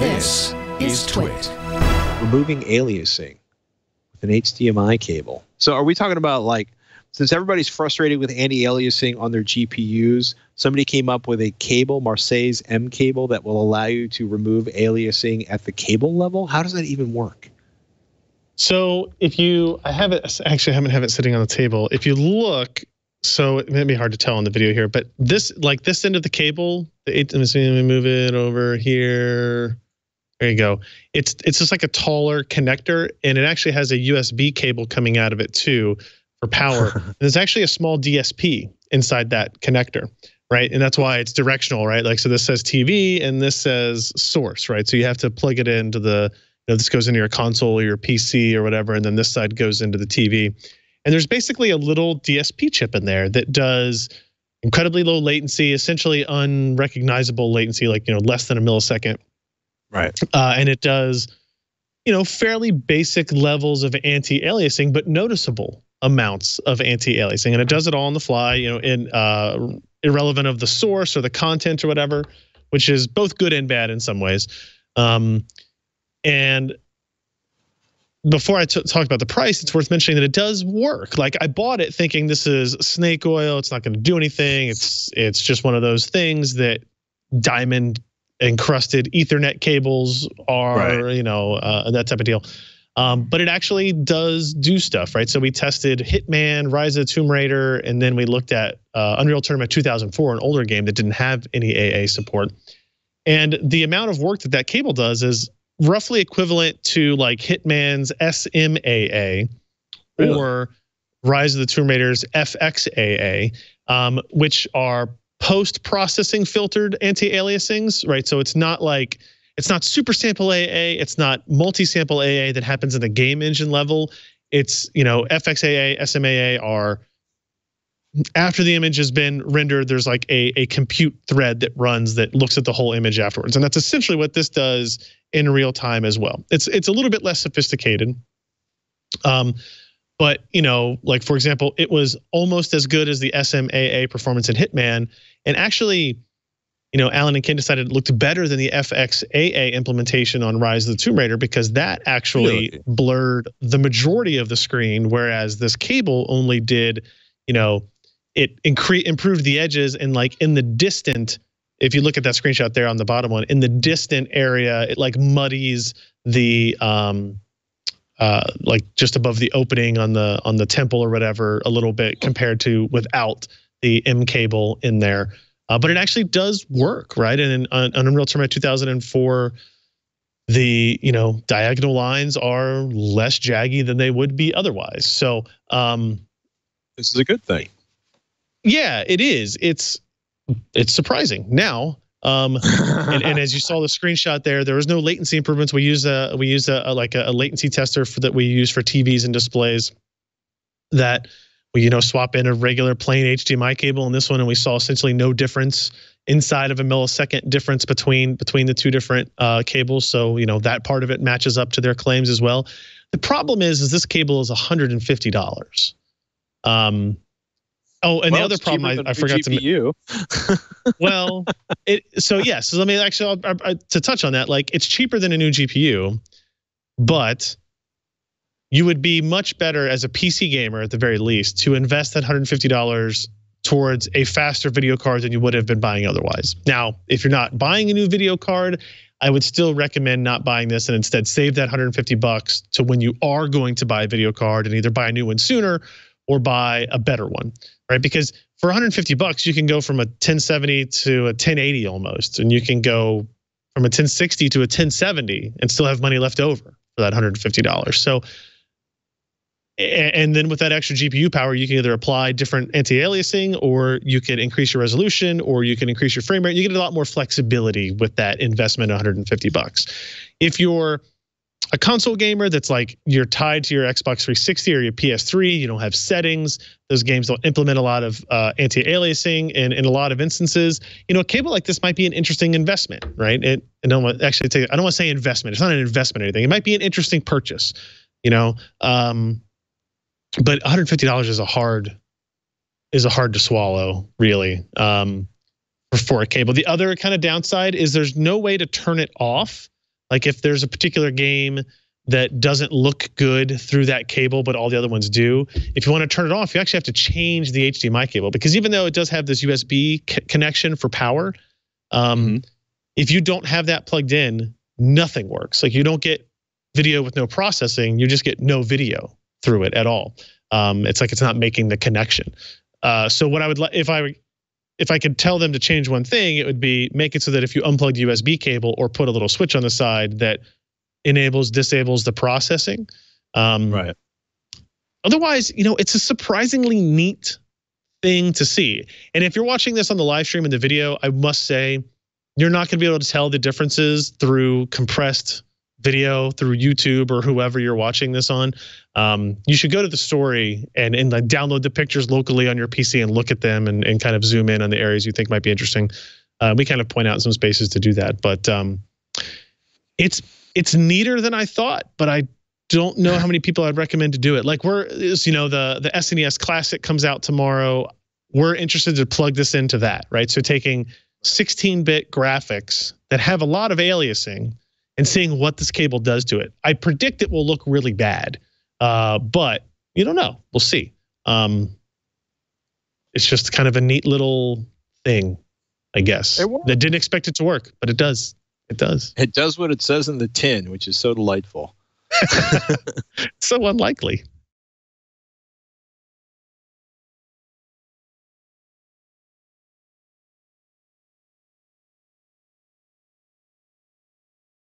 This is TWiT. Removing aliasing with an HDMI cable. So are we talking about, like, since everybody's frustrated with anti-aliasing on their GPUs, somebody came up with a cable, Marseille's mCable, that will allow you to remove aliasing at the cable level? How does that even work? So if you, I haven't have it sitting on the table. If you look, so it may be hard to tell on the video here, but this, like this end of the cable, let me move it over here. There you go. It's just like a taller connector, and it actually has a USB cable coming out of it too for power. There's actually a small DSP inside that connector, right? And that's why it's directional, right? Like, so this says TV and this says source, right? So you have to plug it into the, you know, this goes into your console or your PC or whatever, and then this side goes into the TV. And there's basically a little DSP chip in there that does incredibly low latency, essentially unrecognizable latency, like, you know, less than a millisecond. Right. And it does, you know, fairly basic levels of anti-aliasing, but noticeable amounts of anti-aliasing. And it does it all on the fly, you know, in irrelevant of the source or the content or whatever, which is both good and bad in some ways. And before I talk about the price, it's worth mentioning that it does work. Like, I bought it thinking this is snake oil. It's not going to do anything. It's just one of those things that diamond encrusted Ethernet cables are, right, you know, that type of deal. But it actually does do stuff, right? So we tested Hitman, Rise of the Tomb Raider, and then we looked at Unreal Tournament 2004, an older game that didn't have any AA support. And the amount of work that cable does is roughly equivalent to like Hitman's SMAA, really, or Rise of the Tomb Raider's FXAA, which are post-processing filtered anti-aliasings, right? So it's not like, it's not super sample AA, it's not multi-sample AA that happens in the game engine level. It's, you know, FXAA, SMAA are after the image has been rendered, there's like a compute thread that runs that looks at the whole image afterwards. And that's essentially what this does in real time as well. It's a little bit less sophisticated. But, you know, like, for example, it was almost as good as the SMAA performance in Hitman. And actually, you know, Alan and Ken decided it looked better than the FXAA implementation on Rise of the Tomb Raider, because that actually blurred the majority of the screen, whereas this cable only did, you know, it improved the edges, and like in the distant, if you look at that screenshot there on the bottom one, in the distant area, it like muddies the like just above the opening on the temple or whatever a little bit compared to without the mCable in there. But it actually does work, right? And on Unreal Tournament 2004, the, you know, diagonal lines are less jaggy than they would be otherwise. So this is a good thing. Yeah, it is. It's surprising now. And as you saw the screenshot there was no latency improvements. We use a latency tester that we use for TVs and displays that we, you know, swap in a regular plain HDMI cable in this one, and we saw essentially no difference inside of a millisecond difference between the two different cables. So, you know, that part of it matches up to their claims as well. The problem is this cable is $150. Oh, and the other problem I forgot to. Well, so let me actually to touch on that. Like, it's cheaper than a new GPU, but you would be much better as a PC gamer at the very least to invest that $150 towards a faster video card than you would have been buying otherwise. Now, if you're not buying a new video card, I would still recommend not buying this and instead save that $150 to when you are going to buy a video card, and either buy a new one sooner or buy a better one, right? Because for $150, you can go from a 1070 to a 1080 almost, and you can go from a 1060 to a 1070 and still have money left over for that $150. So, and then with that extra GPU power, you can either apply different anti-aliasing, or you could increase your resolution, or you can increase your frame rate. You get a lot more flexibility with that investment of $150. If you're a console gamer that's like, you're tied to your Xbox 360 or your PS3, you don't have settings, those games don't implement a lot of anti-aliasing, and in a lot of instances, you know, a cable like this might be an interesting investment, right? I don't want to say investment. It's not an investment or anything. It might be an interesting purchase, you know. But $150 is a hard to swallow, really, for a cable. The other kind of downside is there's no way to turn it off Like if there's a particular game that doesn't look good through that cable, but all the other ones do, if you want to turn it off, you actually have to change the HDMI cable, because even though it does have this USB connection for power, if you don't have that plugged in, nothing works. Like you don't get video with no processing, you just get no video through it at all. It's like it's not making the connection. So what I would like, if I could tell them to change one thing, it would be make it so that if you unplug the USB cable or put a little switch on the side that disables the processing. Right. Otherwise, you know, it's a surprisingly neat thing to see. And if you're watching this on the live stream and the video, I must say, you're not going to be able to tell the differences through compressed video through YouTube or whoever you're watching this on. You should go to the story and like download the pictures locally on your PC and look at them and kind of zoom in on the areas you think might be interesting. We kind of point out some spaces to do that, but it's neater than I thought, but I don't know how many people I'd recommend to do it. Like the SNES Classic comes out tomorrow. We're interested to plug this into that, right? So taking 16-bit graphics that have a lot of aliasing and seeing what this cable does to it. I predict it will look really bad, but you don't know. We'll see. It's just kind of a neat little thing, I guess. That didn't expect it to work, but it does. It does. It does what it says in the tin, which is so delightful. So unlikely.